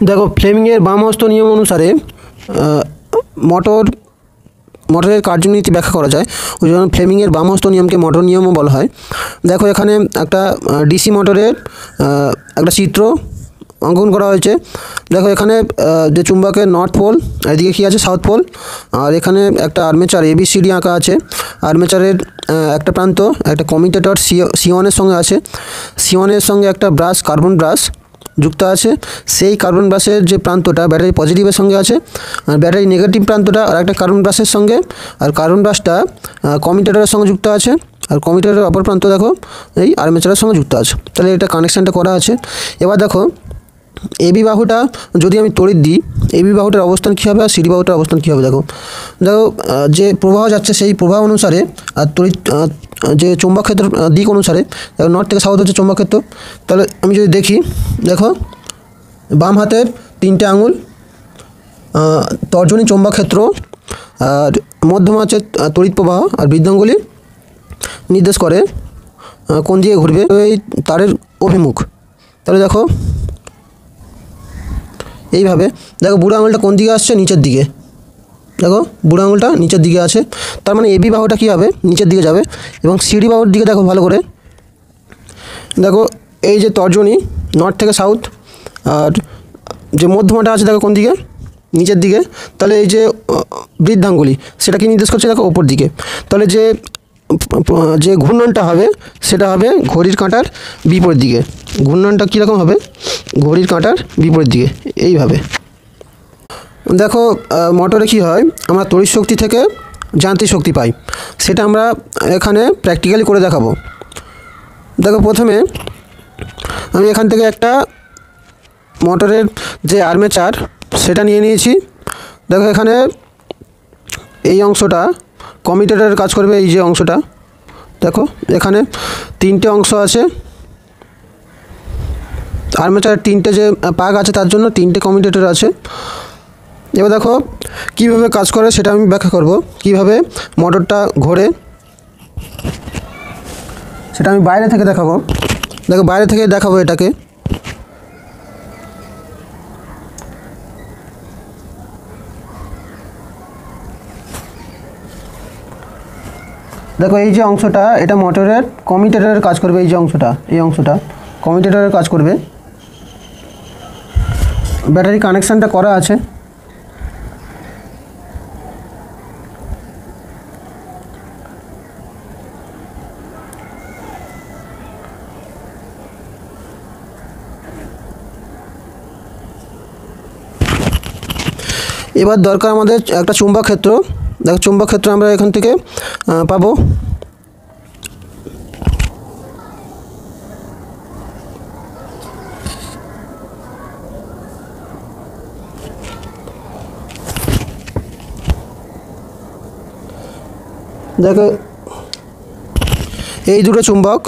দেখো ফ্লেমিংয়ের বামহস্ত নিয়ম অনুসারে মোটরের কার্যনীতি ব্যাখ্যা করা যায়, ওই জন্য ফ্লেমিংয়ের বামহস্ত নিয়মকে মোটর নিয়মও বলা হয়। দেখো এখানে একটা ডিসি মোটরের একটা চিত্র অঙ্কন করা হয়েছে। দেখো এখানে যে চুম্বকের নর্থ পোল, এদিকে কী আছে সাউথ পোল, আর এখানে একটা আর্মেচার ABCD আঁকা আছে। আর্মেচারের একটা প্রান্ত একটা কমিউটেটর C1-এর সঙ্গে আছে। C1-এর সঙ্গে একটা ব্রাশ, কার্বন ব্রাশ যুক্ত আছে। সেই কার্বন ব্রাশের যে প্রান্তটা ব্যাটারি পজিটিভের সঙ্গে আছে, আর ব্যাটারি নেগেটিভ প্রান্তটা আর একটা কার্বন ব্রাশের সঙ্গে, আর কার্বন ব্রাশটা কমিউটেটরের সঙ্গে যুক্ত আছে, আর কমিউটেটরের অপর প্রান্ত দেখো এই আর্মেচারের সঙ্গে যুক্ত আছে। তাহলে এটা কানেকশানটা করা আছে। এবার দেখো এবি বাহুটা যদি আমি তড়িৎ দিই, এবি বাহুটার অবস্থান কী হবে আর সিডি বাহুটার অবস্থান কী হবে। দেখো যে প্রবাহ যাচ্ছে সেই প্রবাহ অনুসারে আর তড়িৎ যে চৌম্বক ক্ষেত্রের দিক অনুসারে, দেখো নর্থ থেকে সাউথ হচ্ছে চৌম্বক ক্ষেত্র। তাহলে আমি যদি দেখি, দেখো বাম হাতের 3টে আঙুল তর্জনী চৌম্বক ক্ষেত্র, আর মধ্যমা হচ্ছে তড়িৎ প্রবাহ, আর বৃদ্ধাঙ্গুলি নির্দেশ করে কোন দিকে ঘুরবে এই তারের অভিমুখ। তাহলে দেখো এইভাবে, দেখো বুড়ো আঙুলটা কোন দিকে আসছে, নিচের দিকে। দেখো বুড়ো আঙুলটা নিচের দিকে আছে, তার মানে এবি বাহুটা কী হবে, নিচের দিকে যাবে। এবং সিডি বাহুর দিকে দেখো ভালো করে, দেখো এই যে তর্জনী নর্থ থেকে সাউথ, আর যে মধ্যমাটা আছে দেখো কোন দিকে, নিচের দিকে। তাহলে এই যে বৃদ্ধাঙ্গুলি সেটা কি নির্দেশ করছে, দেখো ওপর দিকে। তাহলে যে ঘূর্ণনটা হবে সেটা হবে ঘড়ির কাঁটার বিপরীত দিকে। ঘূর্ণনটা কীরকম হবে, ঘড়ির কাঁটার বিপরীত দিকে এইভাবে। দেখো মোটরে কী হয়, আমরা তড়িৎ শক্তি থেকে যান্ত্রিক শক্তি পাই, সেটা আমরা এখানে প্র্যাকটিক্যালি করে দেখাবো। দেখো প্রথমে আমি এখান থেকে একটা মোটরের যে আর্মেচার সেটা নিয়ে নিয়েছি। দেখো এখানে এই অংশটা কমিউটেটরের কাজ করবে, এই যে অংশটা দেখো এখানে 3টে অংশ আছে। আর্মেচারের 3টে যে পাক আছে তার জন্য 3টে কমিউটেটর আছে। এবার দেখো কীভাবে কাজ করে সেটা আমি ব্যাখ্যা করব, কীভাবে মোটরটা ঘোরে সেটা আমি বাইরে থেকে দেখাবো। দেখো বাইরে থেকে দেখাবো এটাকে। দেখো এই যে অংশটা এটা মোটরের কমিউটেটরের কাজ করবে, এই যে অংশটা, এই অংশটা কমিউটেটরের কাজ করবে। ব্যাটারি কানেকশানটা করা আছে। এবার দরকার আমাদের একটা চুম্বক ক্ষেত্র। দেখো চুম্বক ক্ষেত্র আমরা এখান থেকে পাবো। দেখো এই দুটো চুম্বক,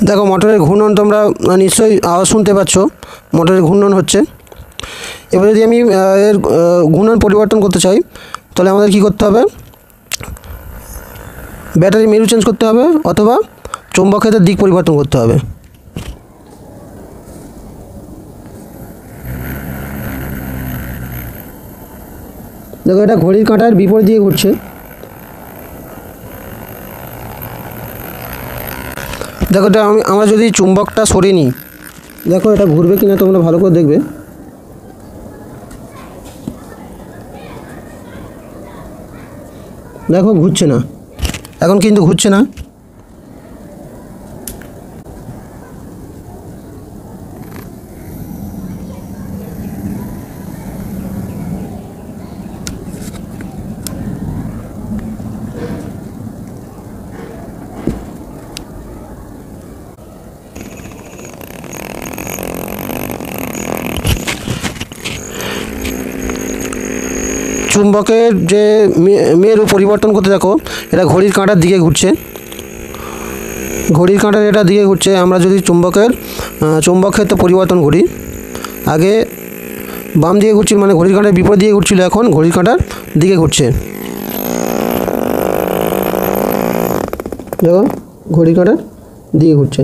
দেখো মোটরের ঘূর্ণন তোমরা নিশ্চয়ই আওয়াজ শুনতে পাচ্ছ, মোটরের ঘূর্ণন হচ্ছে। এবার যদি আমি এর ঘূর্ণন পরিবর্তন করতে চাই তাহলে আমাদের কী করতে হবে, ব্যাটারি মেরু চেঞ্জ করতে হবে অথবা চৌম্বক ক্ষেত্রের দিক পরিবর্তন করতে হবে। দেখো এটা ঘড়ির কাঁটার বিপরীত দিকে ঘুরছে। দেখো এটা আমরা যদি চুম্বকটা সরিয়ে নিই, দেখো এটা ঘুরবে কিনা তোমরা ভালো করে দেখবে। দেখো ঘুরছে না, এখন কিন্তু ঘুরছে না। চুম্বকের যে মেরু পরিবর্তন করতে দেখো, এটা ঘড়ির কাঁটার দিকে ঘুরছে, ঘড়ির কাঁটার এটা দিকে ঘুরছে। আমরা যদি চুম্বক ক্ষেত্র পরিবর্তন করি, আগে বাম দিকে ঘুরছিল মানে ঘড়ির কাঁটার বিপরীত দিকে ঘুরছিল, এখন ঘড়ির কাঁটার দিকে ঘুরছে। দেখো ঘড়ির কাঁটার দিকে ঘুরছে।